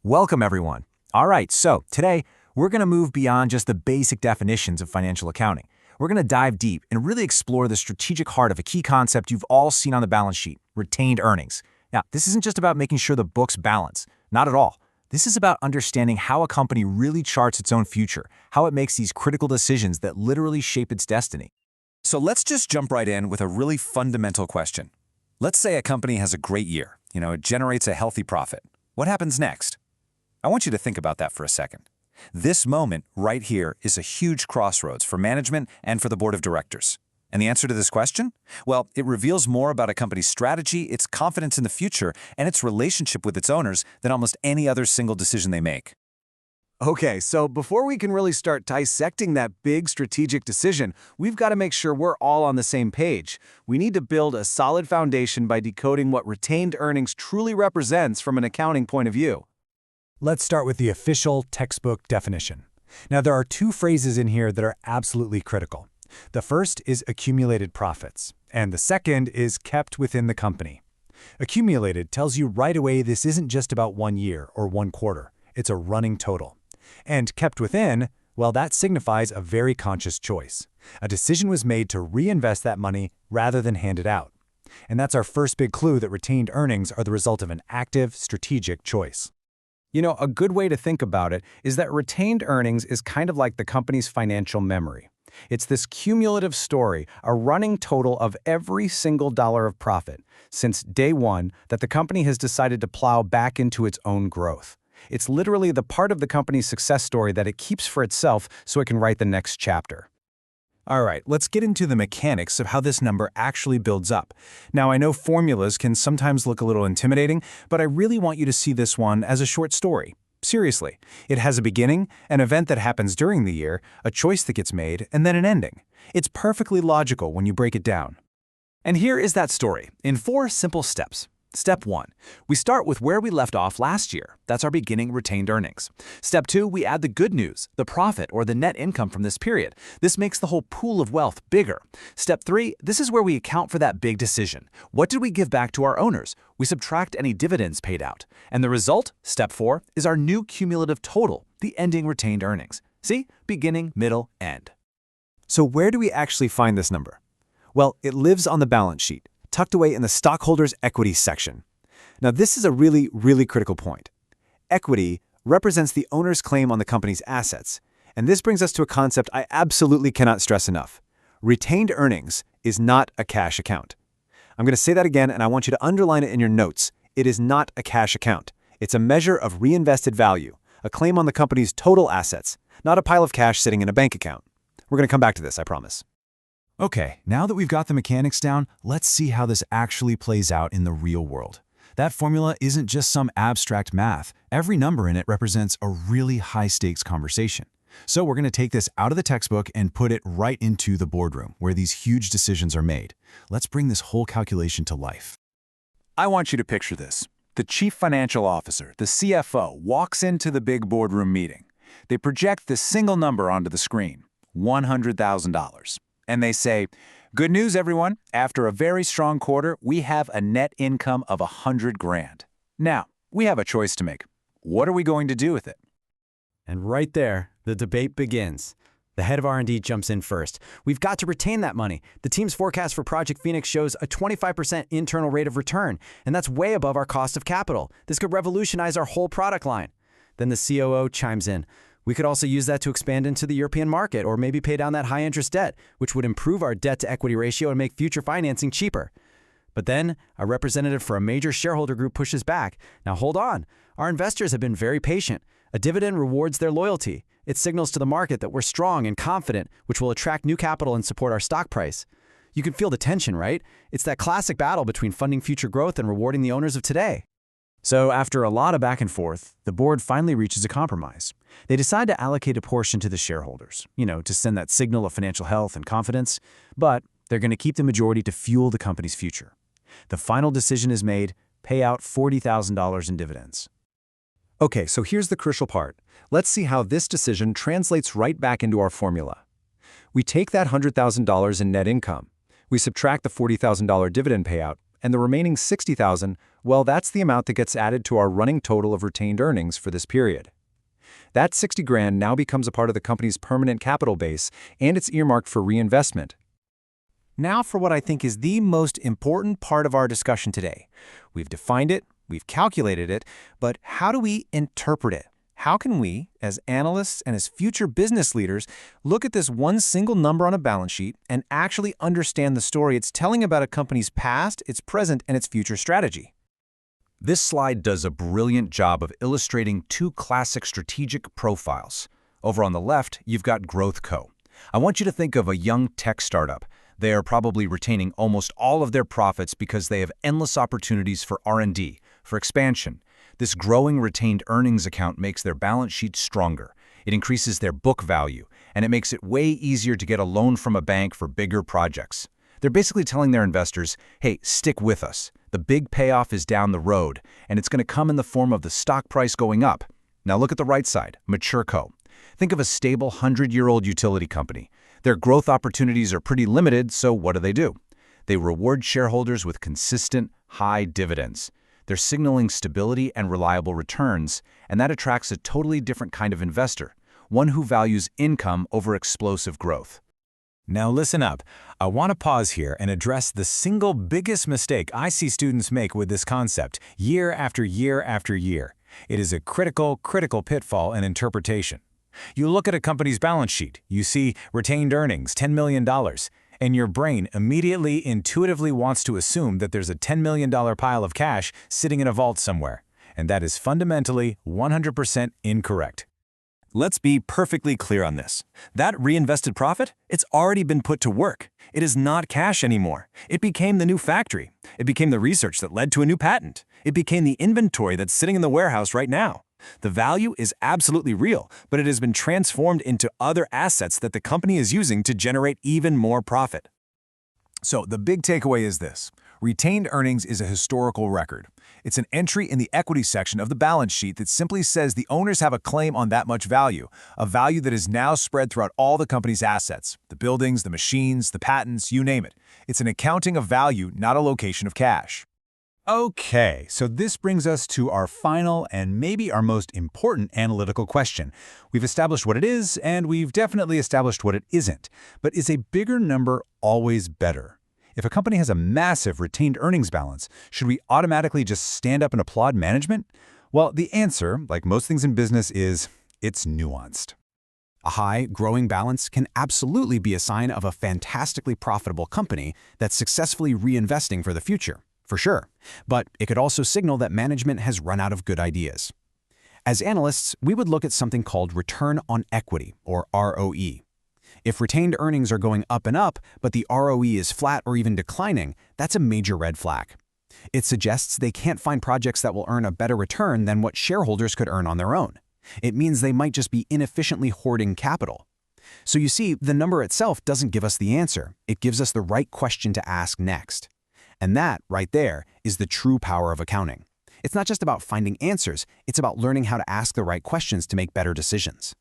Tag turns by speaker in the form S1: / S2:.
S1: Welcome, everyone. All right, so today we're going to move beyond just the basic definitions of financial accounting. We're going to dive deep and really explore the strategic heart of a key concept you've all seen on the balance sheet, retained earnings. Now, this isn't just about making sure the books balance. Not at all. This is about understanding how a company really charts its own future, how it makes these critical decisions that literally shape its destiny.
S2: So let's just jump right in with a really fundamental question. Let's say a company has a great year. It generates a healthy profit. What happens next? I want you to think about that for a second. This moment right here is a huge crossroads for management and for the board of directors. And the answer to this question? Well, it reveals more about a company's strategy, its confidence in the future, and its relationship with its owners than almost any other single decision they make.
S3: Okay, so before we can really start dissecting that big strategic decision, we've got to make sure we're all on the same page. We need to build a solid foundation by decoding what retained earnings truly represents from an accounting point of view.
S4: Let's start with the official textbook definition. Now, there are two phrases in here that are absolutely critical. The first is accumulated profits, and the second is kept within the company. Accumulated tells you right away this isn't just about 1 year or 1 quarter. It's a running total. And kept within, well, that signifies a very conscious choice. A decision was made to reinvest that money rather than hand it out. And that's our first big clue that retained earnings are the result of an active, strategic choice.
S5: A good way to think about it is that retained earnings is kind of like the company's financial memory. It's this cumulative story, a running total of every single dollar of profit since day one that the company has decided to plow back into its own growth. It's literally the part of the company's success story that it keeps for itself so it can write the next chapter.
S1: All right, let's get into the mechanics of how this number actually builds up. Now, I know formulas can sometimes look a little intimidating, but I really want you to see this one as a short story. Seriously, it has a beginning, an event that happens during the year, a choice that gets made, and then an ending. It's perfectly logical when you break it down.
S2: And here is that story in 4 simple steps. Step 1. We start with where we left off last year. That's our beginning retained earnings. Step 2, we add the good news, the profit or the net income from this period. This makes the whole pool of wealth bigger. Step 3, this is where we account for that big decision. What did we give back to our owners? We subtract any dividends paid out. And the result, step 4, is our new cumulative total, the ending retained earnings. See? Beginning, middle, end.
S1: So where do we actually find this number? Well, it lives on the balance sheet, tucked away in the stockholders' equity section. Now, this is a really, really critical point. Equity represents the owner's claim on the company's assets, and this brings us to a concept I absolutely cannot stress enough. Retained earnings is not a cash account. I'm going to say that again, and I want you to underline it in your notes. It is not a cash account. It's a measure of reinvested value, a claim on the company's total assets, not a pile of cash sitting in a bank account. We're going to come back to this, I promise.
S4: Okay, now that we've got the mechanics down, let's see how this actually plays out in the real world. That formula isn't just some abstract math. Every number in it represents a really high-stakes conversation. So we're going to take this out of the textbook and put it right into the boardroom, where these huge decisions are made. Let's bring this whole calculation to life.
S2: I want you to picture this. The chief financial officer, the CFO, walks into the big boardroom meeting. They project this single number onto the screen, $100,000. And they say, "Good news, everyone. After a very strong quarter, we have a net income of $100,000. Now, we have a choice to make. What are we going to do with it?"
S5: And right there, the debate begins. The head of R&D jumps in first. We've got to retain that money. The team's forecast for Project Phoenix shows a 25% internal rate of return, and that's way above our cost of capital. This could revolutionize our whole product line. Then the COO chimes in. We could also use that to expand into the European market or maybe pay down that high-interest debt, which would improve our debt-to-equity ratio and make future financing cheaper. But then, a representative for a major shareholder group pushes back. Now hold on. Our investors have been very patient. A dividend rewards their loyalty. It signals to the market that we're strong and confident, which will attract new capital and support our stock price. You can feel the tension, right? It's that classic battle between funding future growth and rewarding the owners of today.
S1: So after a lot of back and forth, the board finally reaches a compromise. They decide to allocate a portion to the shareholders, to send that signal of financial health and confidence, but they're going to keep the majority to fuel the company's future. The final decision is made, pay out $40,000 in dividends. Okay, so here's the crucial part. Let's see how this decision translates right back into our formula. We take that $100,000 in net income, we subtract the $40,000 dividend payout,
S3: And the remaining $60,000, well, that's the amount that gets added to our running total of retained earnings for this period. That $60,000 now becomes a part of the company's permanent capital base, and it's earmarked for reinvestment.
S1: Now for what I think is the most important part of our discussion today. We've defined it, we've calculated it, but how do we interpret it? How can we, as analysts and as future business leaders, look at this one single number on a balance sheet and actually understand the story it's telling about a company's past, its present, and its future strategy?
S2: This slide does a brilliant job of illustrating two classic strategic profiles. Over on the left, you've got Growth Co. I want you to think of a young tech startup. They are probably retaining almost all of their profits because they have endless opportunities for R&D, for expansion. This growing retained earnings account makes their balance sheet stronger. It increases their book value, and it makes it way easier to get a loan from a bank for bigger projects. They're basically telling their investors, hey, stick with us. The big payoff is down the road, and it's going to come in the form of the stock price going up. Now look at the right side, Mature Co. Think of a stable 100-year-old utility company. Their growth opportunities are pretty limited, so what do? They reward shareholders with consistent, high dividends. They're signaling stability and reliable returns, and that attracts a totally different kind of investor, one who values income over explosive growth.
S4: Now listen up. I want to pause here and address the single biggest mistake I see students make with this concept year after year after year. It is a critical pitfall in interpretation. You look at a company's balance sheet, you see retained earnings, $10 million, and your brain immediately intuitively wants to assume that there's a $10 million pile of cash sitting in a vault somewhere. And that is fundamentally 100% incorrect.
S6: Let's be perfectly clear on this. That reinvested profit, it's already been put to work. It is not cash anymore. It became the new factory. It became the research that led to a new patent. It became the inventory that's sitting in the warehouse right now. The value is absolutely real, but it has been transformed into other assets that the company is using to generate even more profit.
S1: So the big takeaway is this. Retained earnings is a historical record. It's an entry in the equity section of the balance sheet that simply says the owners have a claim on that much value, a value that is now spread throughout all the company's assets, the buildings, the machines, the patents, you name it. It's an accounting of value, not a location of cash.
S4: Okay, so this brings us to our final and maybe our most important analytical question. We've established what it is, and we've definitely established what it isn't. But is a bigger number always better? If a company has a massive retained earnings balance, should we automatically just stand up and applaud management? Well, the answer, like most things in business, is it's nuanced.
S2: A high, growing balance can absolutely be a sign of a fantastically profitable company that's successfully reinvesting for the future, for sure. But it could also signal that management has run out of good ideas. As analysts, we would look at something called return on equity, or ROE. If retained earnings are going up and up, but the ROE is flat or even declining, that's a major red flag. It suggests they can't find projects that will earn a better return than what shareholders could earn on their own. It means they might just be inefficiently hoarding capital. So you see, the number itself doesn't give us the answer. It gives us the right question to ask next. And that, right there, is the true power of accounting. It's not just about finding answers, it's about learning how to ask the right questions to make better decisions.